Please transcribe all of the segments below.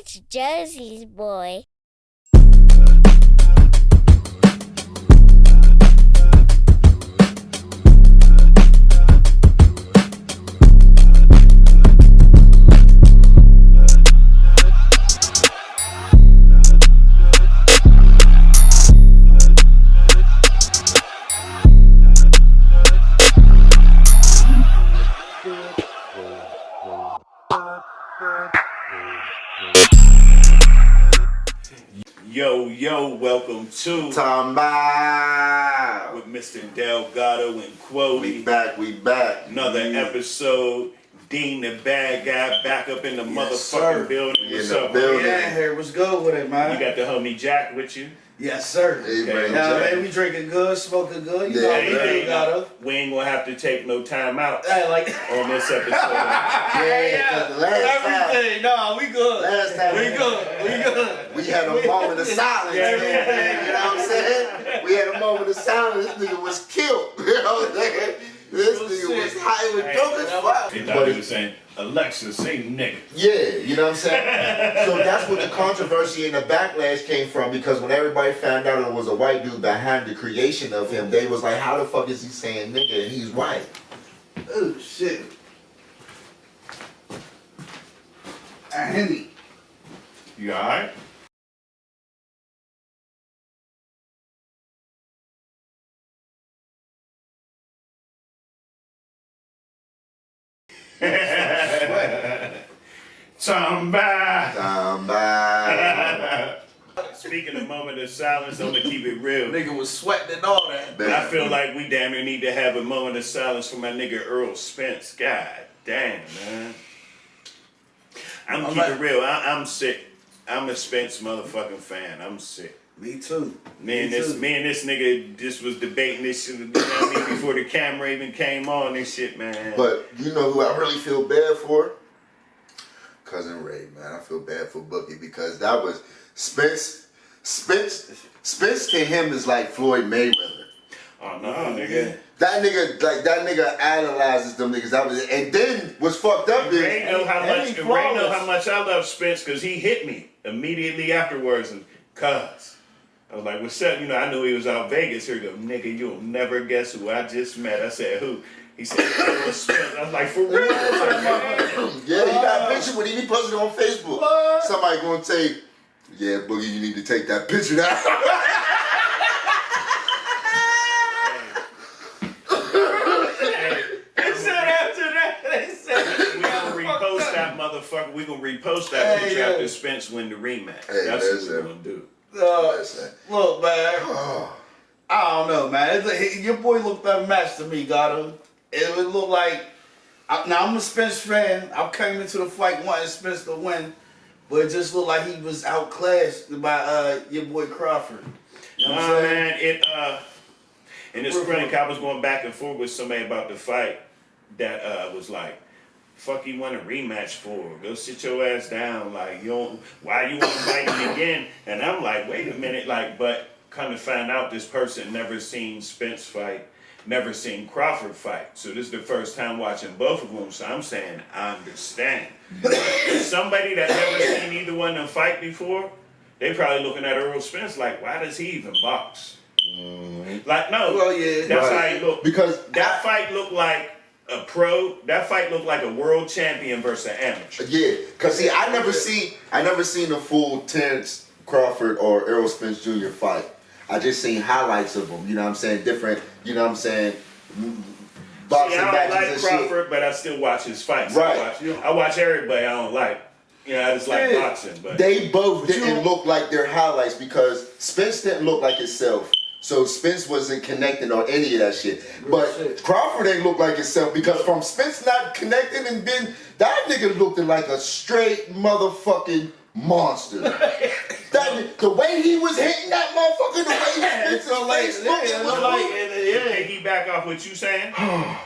It's Josie's boy. Yo, welcome to Talkin Bout with Mr. Delgado and Qwodie. We back. Another episode. Dean the bad guy back up in the motherfucking building. In What's the up, building. man? Yeah, here. What's good with it, man? You got the homie Jack with you? Yes, sir. Hey, Okay. man, Now, Jack. man, we drinking good, smoking good. You Yeah, know, Hey, we hey, gotta. we ain't gonna have to take no time out Hey, like on this episode. Yeah, 'cause the last time, everything. No, we good. last time We good. we had a moment of silence. Yeah, Man. You know what I'm saying? We had a moment of silence. This nigga was killed. You know what I'm saying? This nigga was high with drunk as fuck. They thought he was saying, Alexa, say nigga. Yeah, you know what I'm saying? So that's what the controversy and the backlash came from, because when everybody found out it was a white dude behind the creation of him, they was like, how the fuck is he saying nigga and he's white? Oh, shit. Henny. You alright? Somebody. Speaking of moment of silence, I'm gonna keep it real. Nigga was sweating and all that. I feel like we damn near need to have a moment of silence for my nigga Earl Spence. God damn, man. I'm gonna keep it real. I'm sick. I'm a Spence motherfucking fan. I'm sick. Me too. Me and this nigga just was debating this shit, you know what I mean, before the camera even came on and shit, man. But you know who I really feel bad for? Cousin Ray, man. I feel bad for Bookie, because that was Spence to him is like Floyd Mayweather. Oh no, nigga. That nigga idolizes them niggas. That was, and then what's fucked up is Ray know how much I love Spence, because he hit me immediately afterwards, and cuz I was like, what's up? You know, I knew he was out Vegas. Here you go, nigga, you'll never guess who I just met. I said, who? He said, Earl Spence. I was like, for real? yeah, he got a picture with him. He posted it on Facebook. What? Somebody gonna say, yeah, Boogie, you need to take that picture down. They said after that, they said, We gonna repost that motherfucker. We gonna repost that Hey, picture yeah. after Spence win the rematch. Hey, That's what listen. we're gonna do. Listen. look, man. I don't know, man. Your boy looked unmatched to me, Gato. It would look like. Now, I'm a Spence fan. I came into the fight wanting Spence to win, but it just looked like he was outclassed by your boy Crawford. You know what I'm saying? Man, in the spring, I was going back and forth with somebody about the fight that was like, fuck you want a rematch for? Go sit your ass down. Like, why you want to fight me again? And I'm like, wait a minute, like, but come to find out this person never seen Spence fight, never seen Crawford fight. So this is the first time watching both of them. So I'm saying, I understand. Somebody that never seen either one of them fight before, they probably looking at Earl Spence like, why does he even box? Like, no, Well, yeah. that's Right. how he looked. Because That fight looked like a pro. That fight looked like a world champion versus an amateur. yeah, cause see, I never seen a full Terrence Crawford or Earl Spence Jr. fight. I just seen highlights of them. You know what I'm saying? Different. You know what I'm saying? Boxing See, I don't matches like and Crawford, but I still watch his fights. Right. I watch everybody I don't like. You know, I just like boxing. But They both didn't look like their highlights, because Spence didn't look like himself. So Spence wasn't connecting on any of that shit. But Crawford ain't look like himself, because from Spence not connecting and being, that nigga looked like a straight motherfucking monster. The way he was hitting that motherfucker, the way his face looked, he back off what you saying.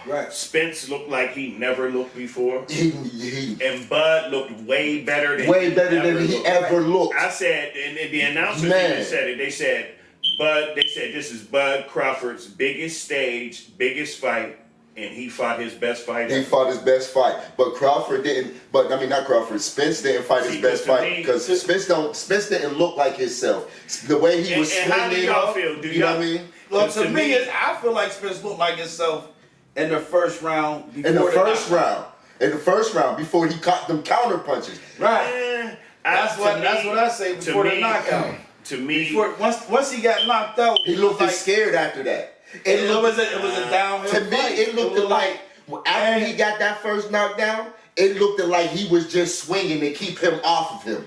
Right. Spence looked like he never looked before. he And Bud looked way better than he ever looked. I said, and the announcers Man. even said it. They said this is Bud Crawford's biggest stage, biggest fight. and he fought his best fight. He fought his best fight, but Crawford didn't. But I mean, not Crawford. Spence didn't fight his best fight because Spence didn't look like himself. The way he was swinging. How do y'all feel? You know what I mean? Well, to me, I feel like Spence looked like himself in the first round. In the first round, before he caught them counter punches. Right. That's what I say before the knockout. To me, once he got knocked out, he looked like scared after that. It was a downhill to me, fight. it looked like after he got that first knockdown, it looked like he was just swinging to keep him off of him.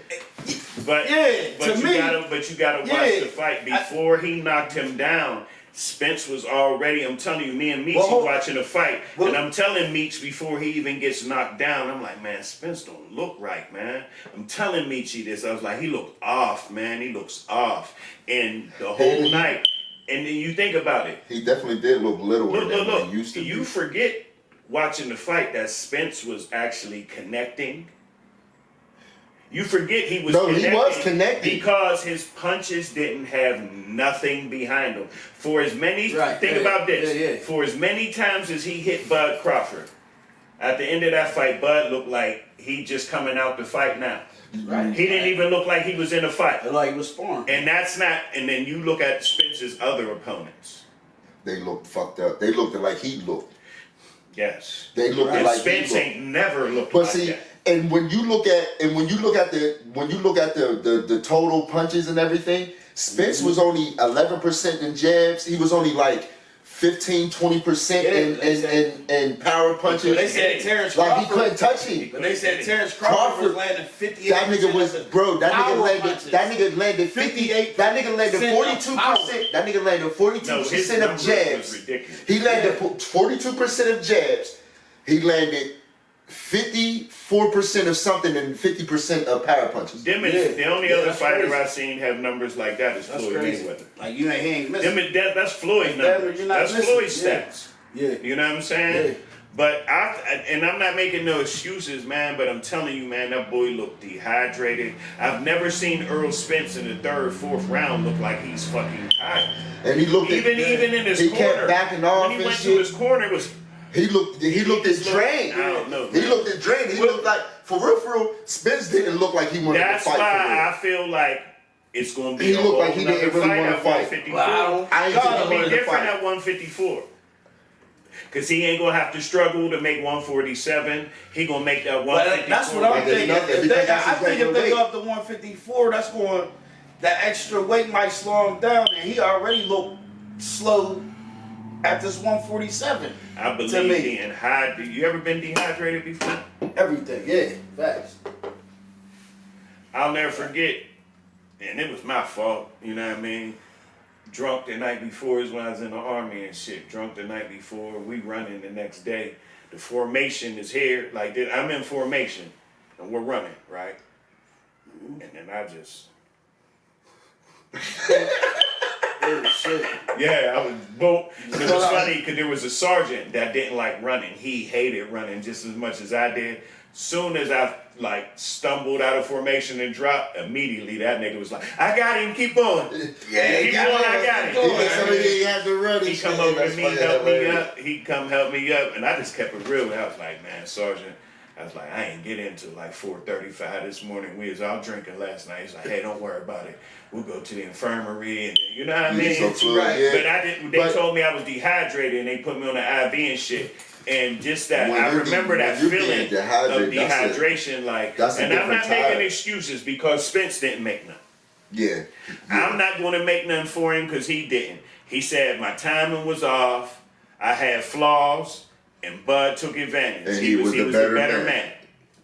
But you gotta watch the fight before he knocked him down. Spence was already, I'm telling you, me and Meech watching the fight, and I'm telling Meech before he even gets knocked down, I'm like, man, Spence don't look right, man. I'm telling Meechy this. I was like, he looked off, man. He looks off. And the whole night, and then you think about it. He definitely did look littler than he used to. You forget watching the fight that Spence was actually connecting. You forget he was connecting because his punches didn't have nothing behind them. For as many for as many times as he hit Bud Crawford, at the end of that fight, Bud looked like he just coming out to fight now. Right. He didn't even look like he was in a fight. Like he was sparring. And that's not. And then you look at Spence's other opponents. They looked fucked up. They looked like he looked. Yes. They looked like Spence ain't never looked but like see, that. And when you look at the total punches and everything, Spence was only 11% in jabs. He was only like 15-20% in power punches. They said Terrence Crawford, like he couldn't touch him. But they said Terrence Crawford was landing 58%. That nigga was That nigga landed 58. That nigga landed 42%. That nigga landed 42% of jabs. He landed 42% of jabs. He landed 54% of something and 50% of power punches. The only other fighter I've seen have numbers like that is Floyd Mayweather. Like he ain't missing. That's Floyd's numbers. That's Floyd's stats. Yeah. You know what I'm saying? Yeah. But I'm not making no excuses, man, but I'm telling you, man, that boy looked dehydrated. I've never seen Earl Spence in the third, fourth round look like he's fucking tired. And he looked even in his he corner. Kept backing off when he went to his corner, it was He looked drained. I don't know. He looked drained. He looked like, for real, Spence didn't look like he wanted to fight for real. That's why I feel like it's going to be he looked like he didn't really want to fight. 154. Wow. It'll be different at 154. Because he ain't going to have to struggle to make 147. He going to make that 154. That's what I'm thinking. I think if they go up to 154, that's going, that extra weight might slow him down. And he already looked slow at this 147. I believe being high. You ever been dehydrated before? Everything, yeah, facts. I'll never forget, and it was my fault, you know what I mean? Drunk the night before is when I was in the army and shit. Drunk the night before, we running the next day. The formation is here, like this. I'm in formation, and we're running, right? And then I just... Yeah, I was boom. It was funny because there was a sergeant that didn't like running. He hated running just as much as I did. Soon as I stumbled out of formation and dropped, immediately that nigga was like, "I got him. Keep on. Yeah, keep on. I got him." He had to run. He come over to me, help me up. He come help me up, and I just kept it real. And I was like, "Man, sergeant." I was like, I ain't get into like 4:35 this morning. We was out drinking last night. He's like, hey, don't worry about it. We'll go to the infirmary, and you know what I mean? But I didn't. They told me I was dehydrated, and they put me on the IV and shit. And just that, I remember that feeling of dehydration. And I'm not making excuses because Spence didn't make none. Yeah. I'm not going to make none for him because he didn't. He said my timing was off. I had flaws. And Bud took advantage. And he was the better man.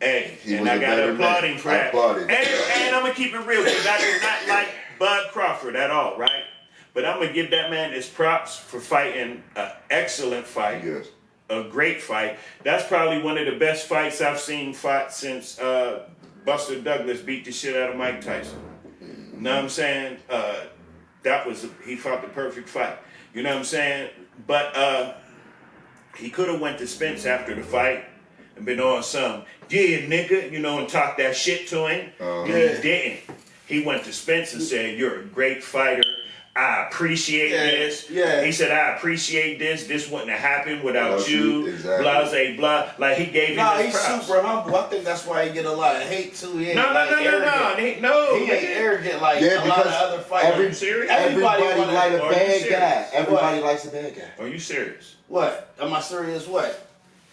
Hey, and I got to applaud him for that. And I'm going to keep it real because I do not like Bud Crawford at all, right? But I'm going to give that man his props for fighting an excellent fight. Yes. A great fight. That's probably one of the best fights I've seen fought since Buster Douglas beat the shit out of Mike Tyson. You know what I'm saying? He fought the perfect fight. You know what I'm saying? But he could have went to Spence after the fight and been on some, yeah, nigga, and talked that shit to him. He didn't. He went to Spence and said, you're a great fighter. I appreciate this. Yeah. He said, I appreciate this. This wouldn't have happened without you. Exactly. Blase, blah. Like, he gave him his he's props. super humble. I think that's why he get a lot of hate, too. He ain't No. He ain't arrogant like a lot of other fighters. Everybody like a bad guy. Everybody likes a bad guy. Are you serious? What? Am I serious? What?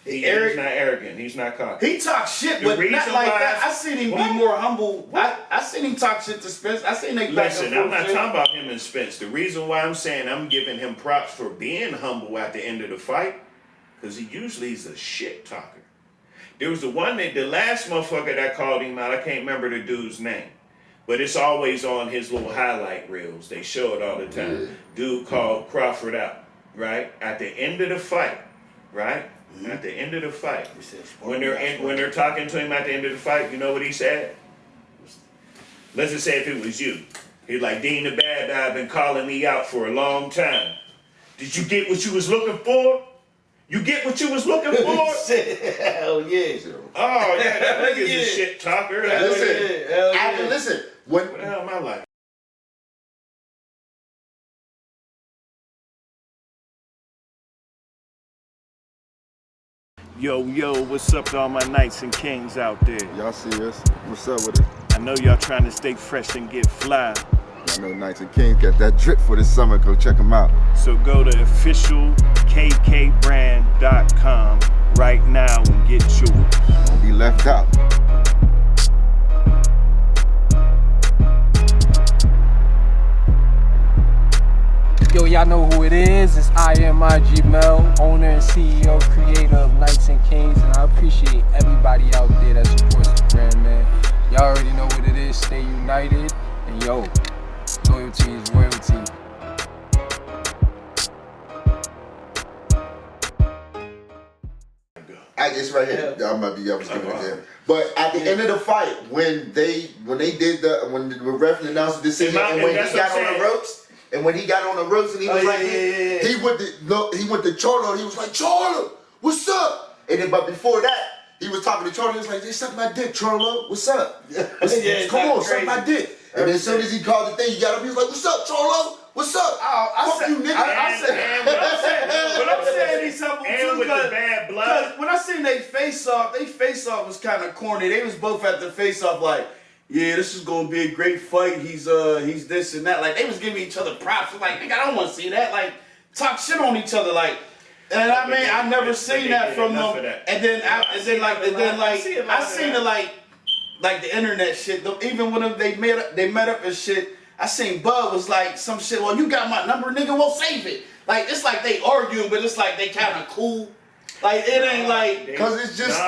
He's not arrogant. He's not cocky. He talks shit, The but reason not like why that. I seen him be more humble. I seen him talk shit to Spence. I seen they Listen, I'm not talking about him and Spence. The reason why I'm saying I'm giving him props for being humble at the end of the fight, because he usually is a shit talker. There was the last motherfucker that called him out. I can't remember the dude's name, but it's always on his little highlight reels. They show it all the time. Yeah. Dude called Crawford out, right? At the end of the fight, right? Mm-hmm. At the end of the fight, when they're talking to him at the end of the fight, you know what he said? Let's just say if it was you, he's like, Dean the bad guy been calling me out for a long time. Did you get what you was looking for? You get what you was looking for? Hell yeah. Oh yeah, that nigga's a shit talker. Listen, when what the hell am I like? Yo, what's up to all my knights and kings out there? Y'all see us? What's up with it? I know y'all trying to stay fresh and get fly. I know Knights and Kings got that drip for this summer. Go check them out. So go to officialkkbrand.com right now and get yours. Don't be left out. Yo, y'all know who it is. It's IMIG Mel, owner and CEO, creator of Knights and Kings, and I appreciate everybody out there that supports the brand, man. Y'all already know what it is. Stay united, and yo, loyalty is royalty. It's right here. I was giving it there. But at the end of the fight, when the ref announced the decision, and when he got on the ropes, and he was he went to Cholo, he was like, Cholo, what's up? And then, but before that, he was talking to Cholo, he was like, they suck my dick, Cholo, what's up? Come on, suck my dick. And then as soon as he called the thing, he got up, he was like, what's up, Cholo? What's up? Fuck you, nigga. What I'm saying is something too, with the bad blood. Because when I seen they face off was kind of corny. They was both at the face off like, yeah, this is gonna be a great fight. He's this and that. Like they was giving each other props. Like, nigga, I don't want to see that. Like, talk shit on each other. Like, and I mean, I never seen that from them. And then I seen it like the internet shit. Even when they met up and shit. I seen Bud was like some shit. Well, you got my number, nigga. Well, save it. Like it's like they arguing, but it's like they kind of cool. Like it ain't like because it's just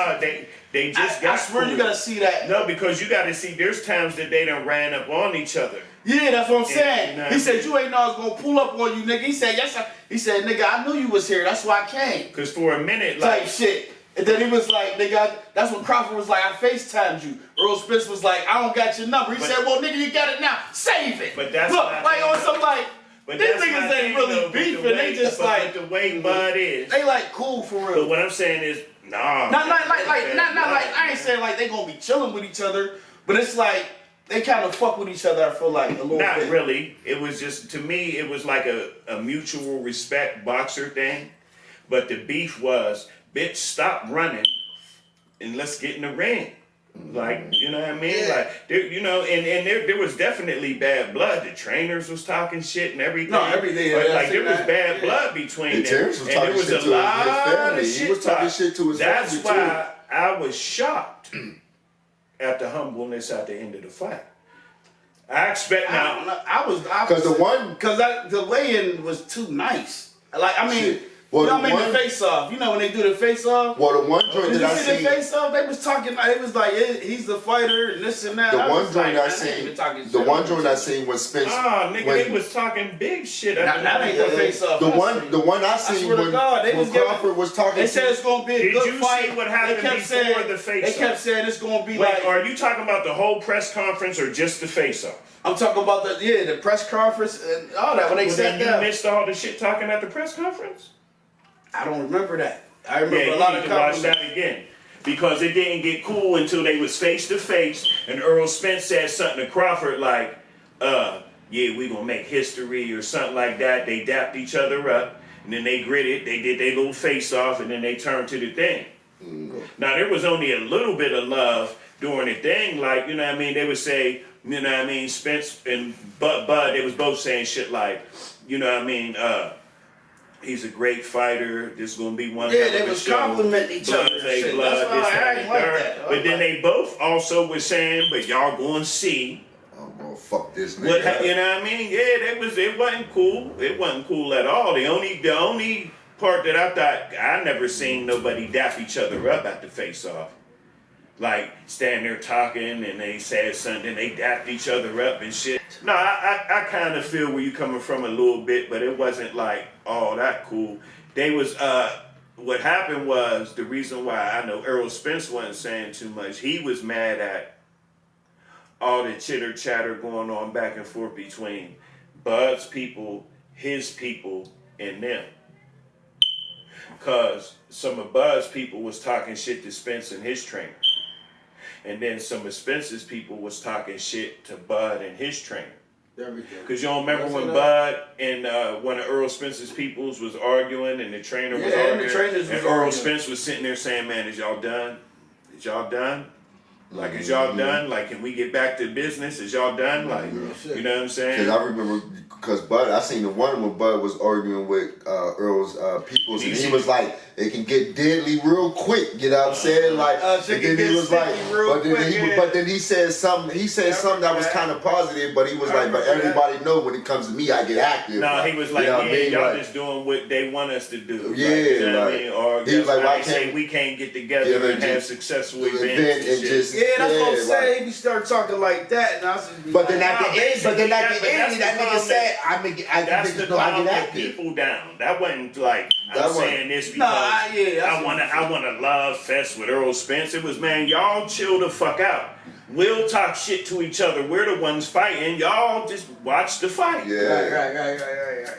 they just got. I swear cool. you gotta see that. No, because you gotta see. There's times that they done ran up on each other. Yeah, that's what I'm saying. And, he said you ain't know I was gonna pull up on you, nigga. He said yes. He said, nigga, I knew you was here. That's why I came. Cause for a minute, type shit. And then he was like, nigga, that's when Crawford was like, I FaceTimed you. Earl Spence was like, I don't got your number. He said, well, nigga, you got it now. Save it. But that's look, like on some like, these niggas ain't really beefing. They just like the way Bud is. They like cool for real. But what I'm saying is, nah. Not like I ain't saying like they gonna be chilling with each other, but it's like they kind of fuck with each other. I feel like a little bit. Not really. It was just to me, it was like a mutual respect boxer thing. But the beef was, bitch, stop running and let's get in the ring. Like, you know what I mean? Yeah. Like, there, you know, and there was definitely bad blood. The trainers was talking shit and everything. No, everything. But like, there was bad blood between them. Was and there was a lot of shit. He was talking shit to his That's family, why I was shocked at the humbleness at the end of the fight. I expect now. Because the weigh-in was too nice. Like, I mean. Shit. Well, you know what I mean? The face-off. You know when they do the face-off? Well, the one joint that I seen. Did you see the face-off? They was talking, it was like, he's the fighter and this and that. The one joint I seen was Spence. Oh, nigga, they was talking big shit. That ain't the face-off. The one I seen when Crawford was talking. They said it's going to be a good fight. Did you see what happened before the face-off? They kept saying it's going to be like. Are you talking about the whole press conference or just the face-off? I'm talking about the press conference and all that. When they said that. You missed all the shit talking at the press conference? I don't remember that. I remember a lot of watch that again. Because it didn't get cool until they was face to face and Earl Spence said something to Crawford like, yeah, we gonna make history or something like that. They dapped each other up, and then they gritted. They did their little face off, and then they turned to the thing. Now there was only a little bit of love during the thing, like, you know what I mean? They would say, you know what I mean, Spence and Bud, they was both saying shit like, you know what I mean, he's a great fighter, this is gonna be one hell of a show. Yeah, they was complimenting each other and shit. Blood, That's why this, I that, ain't like that. But then they both also were saying, but y'all gonna see. I'm gonna fuck this What, nigga. you know what I mean? Yeah, it wasn't cool. It wasn't cool at all. The only part that I thought, I never seen nobody dap each other up at the face off. Like, standing there talking and they said something, they dapped each other up and shit. No, I kind of feel where you coming from a little bit, but it wasn't like all that cool. They was, what happened was, the reason why I know Earl Spence wasn't saying too much, he was mad at all the chitter chatter going on back and forth between Bud's people, his people, and them. Cause some of Bud's people was talking shit to Spence and his trainer. And then some of Spence's people was talking shit to Bud and his trainer. Everything. Cause you don't remember when Bud and one of Earl Spence's peoples was arguing and the trainer was arguing. And the trainers was Earl arguing. Spence was sitting there saying, man, is y'all done? Is y'all done? Like, is y'all done? Like, can we get back to business? Is y'all done? Like, you know what I'm saying? Cause I remember, cause Bud, I seen the one when Bud was arguing with Earl's peoples, and he was like, it can get deadly real quick. You know what I'm saying? Like, and then he was like, but then he said something. He said something that was kind of positive, but he was like, but everybody know when it comes to me, I get active. No, he was like, you know yeah, I mean? y'all Like, just doing what they want us to do. Yeah, like, you know what I like, mean? Or he was like, why they say can't we can't get together and have successful events and shit. just Yeah, that's what I'm like, saying. If you start talking like that, and I was just be But then like, at the end, that nigga said, that's the know I calm get the active. people down. That wasn't like That I'm wasn't- saying this because that's I want to love fest with Earl Spence. It was, man, y'all chill the fuck out. We'll talk shit to each other. We're the ones fighting. Y'all just watch the fight. Yeah. Right.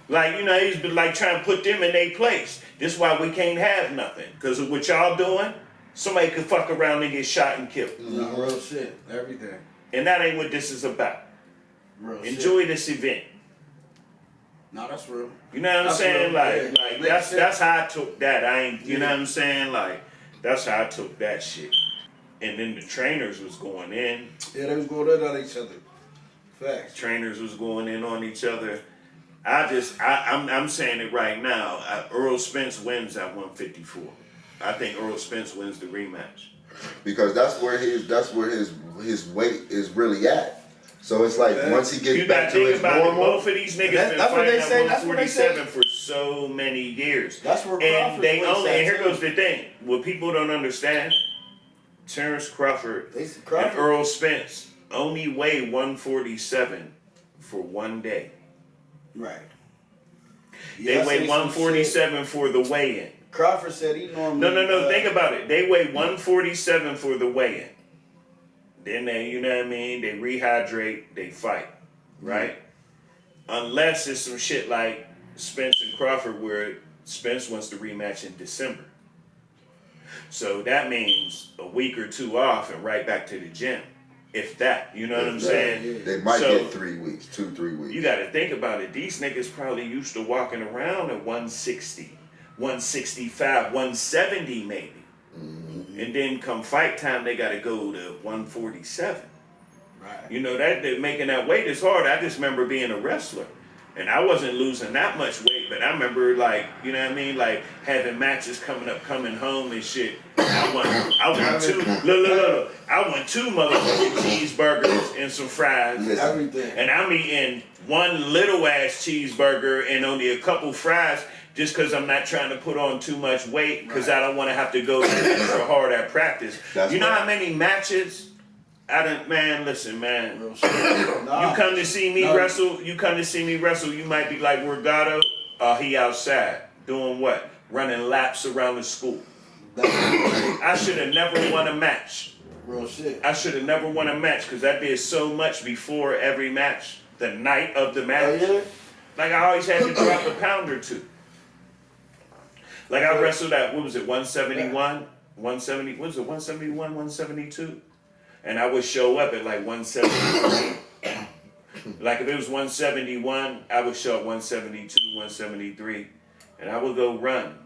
Like, you know, he's been like trying to put them in their place. This is why we can't have nothing. Because of what y'all doing, somebody could fuck around and get shot and killed. No, real shit. Everything. And that ain't what this is about. Real Enjoy shit. this event. No, that's real. You know what I'm That's saying? real, Like yeah. that's how I took that. I ain't, you know what I'm saying? Like, that's how I took that shit. And then the trainers was going in. Yeah, they was going in on each other. Facts. Trainers was going in on each other. I'm saying it right now. Earl Spence wins at 154. I think Earl Spence wins the rematch. Because that's where his weight is really at. So it's like once he gets You back gotta to think his about it. normal. Both of these niggas been That's what they fighting say, at that's what they say. 147 for so many years. That's where And Crawford's they weight only, at, and here too. goes the thing. What people don't understand, Terrence Crawford and Crawford. Earl Spence only weigh 147 for one day. Right. They Yeah, I weigh seen some 147 for the weigh-in. Crawford said he normally. No. Think about it. They weigh 147 for the weigh-in. Then they, you know what I mean? They rehydrate, they fight, right? Unless it's some shit like Spence and Crawford, where Spence wants to rematch in December. So that means a week or two off and right back to the gym, if that. You know what I'm saying? They might So, get 3 weeks, 2-3 weeks. you got to think about it. These niggas probably used to walking around at 160, 165, 170 maybe. And then come fight time, they got to go to 147. Right. You know, that making that weight is hard. I just remember being a wrestler. And I wasn't losing that much weight, but I remember, like, you know what I mean? Like, having matches coming home and shit. I want two, look. I want 2 motherfucking cheeseburgers and some fries. Everything. And I'm eating one little ass cheeseburger and only a couple fries just because I'm not trying to put on too much weight because I don't want to have to go extra hard at practice. You know how many matches listen, man. Real shit. Nah. You come to see me wrestle, you might be like, Delgado, he outside. Doing what? Running laps around the school. I should have never won a match. Real shit. I should have never won a match because I did so much before every match, the night of the match. Oh, yeah? Like, I always had to drop a pound or two. Like, I wrestled at, 171? 170, what was it, 171, 172? And I would show up at like 173. Like if it was 171, I would show up 172, 173, and I would go run.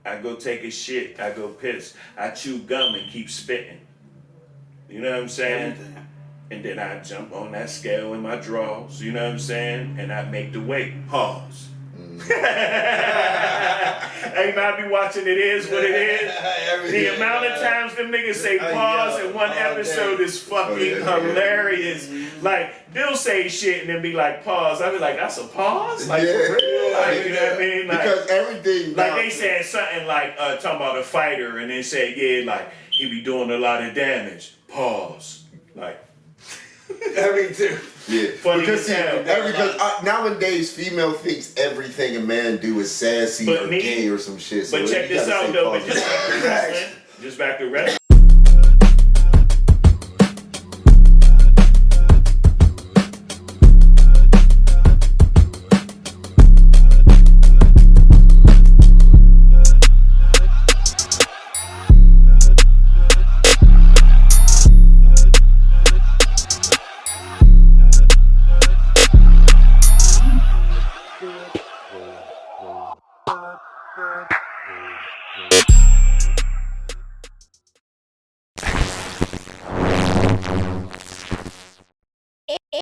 I go take a shit. I go piss. I chew gum and keep spitting. You know what I'm saying? Everything. And then I jump on that scale in my drawers. You know what I'm saying? And I make the weight. Pause. Hey, man, I be watching It Is What It Is. The amount of times them niggas say pause in one episode is fucking hilarious. Like, they'll say shit and then be like, pause. I be like, that's a pause? Like, Yeah. for real? Like, you know what I mean? Like, Because everything. like they said something like, talking about a fighter, and they said, yeah, like, he be doing a lot of damage. Pause. Like, Everything. Yeah, Funny because as hell. nowadays female thinks everything a man do is sassy But or me- gay or some shit. So but check you this gotta out say though, but pause. just back to wrestling. Just back to wrestling.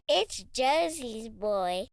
It's Josie's boy.